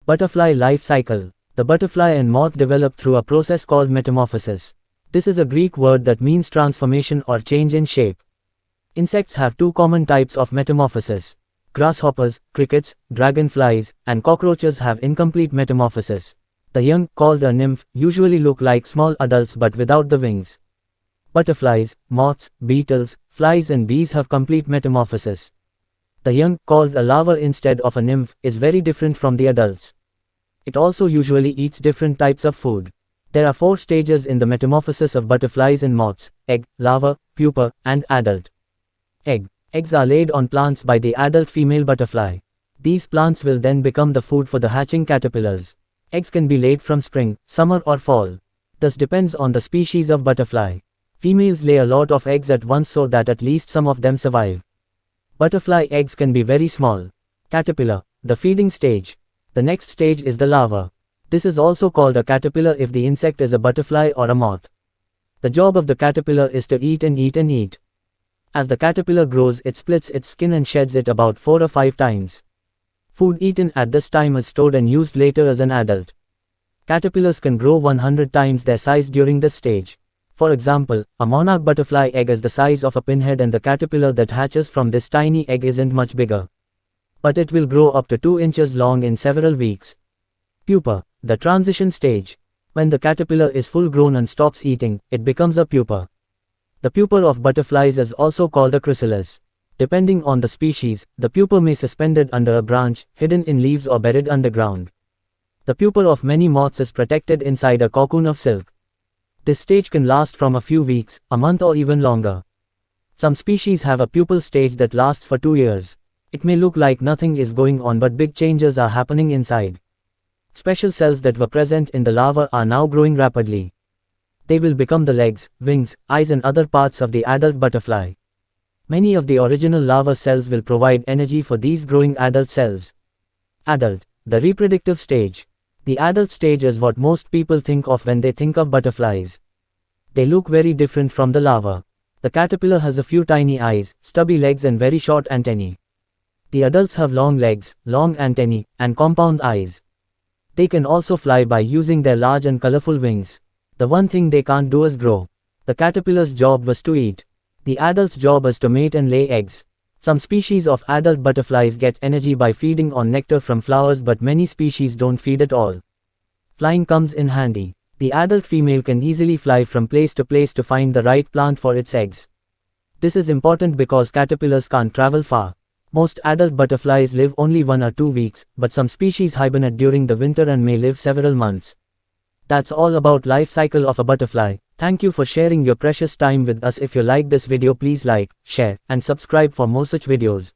Butterfly life cycle. The butterfly and moth develop through a process called metamorphosis. This is a Greek word that means transformation or change in shape. Insects have two common types of metamorphosis. Grasshoppers, crickets, dragonflies, and cockroaches have incomplete metamorphosis. The young, called a nymph, usually look like small adults but without the wings. Butterflies, moths, beetles, flies and bees have complete metamorphosis. The young, called a larva instead of a nymph, is very different from the adults. It also usually eats different types of food. There are 4 stages in the metamorphosis of butterflies and moths: egg, larva, pupa, and adult. Egg. Eggs are laid on plants by the adult female butterfly. These plants will then become the food for the hatching caterpillars. Eggs can be laid from spring, summer or fall. This depends on the species of butterfly. Females lay a lot of eggs at once so that at least some of them survive. Butterfly eggs can be very small. Caterpillar. The feeding stage. The next stage is the larva. This is also called a caterpillar if the insect is a butterfly or a moth. The job of the caterpillar is to eat and eat and eat. As the caterpillar grows, it splits its skin and sheds it about 4 or 5 times. Food eaten at this time is stored and used later as an adult. Caterpillars can grow 100 times their size during this stage. For example, a monarch butterfly egg is the size of a pinhead and the caterpillar that hatches from this tiny egg isn't much bigger. But it will grow up to 2 inches long in several weeks. Pupa. The transition stage. When the caterpillar is full grown and stops eating, it becomes a pupa. The pupa of butterflies is also called a chrysalis. Depending on the species, the pupa may be suspended under a branch, hidden in leaves or buried underground. The pupa of many moths is protected inside a cocoon of silk. This stage can last from a few weeks, a month or even longer. Some species have a pupal stage that lasts for 2 years. It may look like nothing is going on but big changes are happening inside. Special cells that were present in the larva are now growing rapidly. They will become the legs, wings, eyes and other parts of the adult butterfly. Many of the original larva cells will provide energy for these growing adult cells. Adult. The reproductive stage. The adult stage is what most people think of when they think of butterflies. They look very different from the larva. The caterpillar has a few tiny eyes, stubby legs and very short antennae. The adults have long legs, long antennae, and compound eyes. They can also fly by using their large and colorful wings. The one thing they can't do is grow. The caterpillar's job was to eat. The adult's job is to mate and lay eggs. Some species of adult butterflies get energy by feeding on nectar from flowers, but many species don't feed at all. Flying comes in handy. The adult female can easily fly from place to find the right plant for its eggs. This is important because caterpillars can't travel far. Most adult butterflies live only 1 or 2 weeks, but some species hibernate during the winter and may live several months. That's all about life cycle of a butterfly. Thank you for sharing your precious time with us. If you like this video, please like, share, and subscribe for more such videos.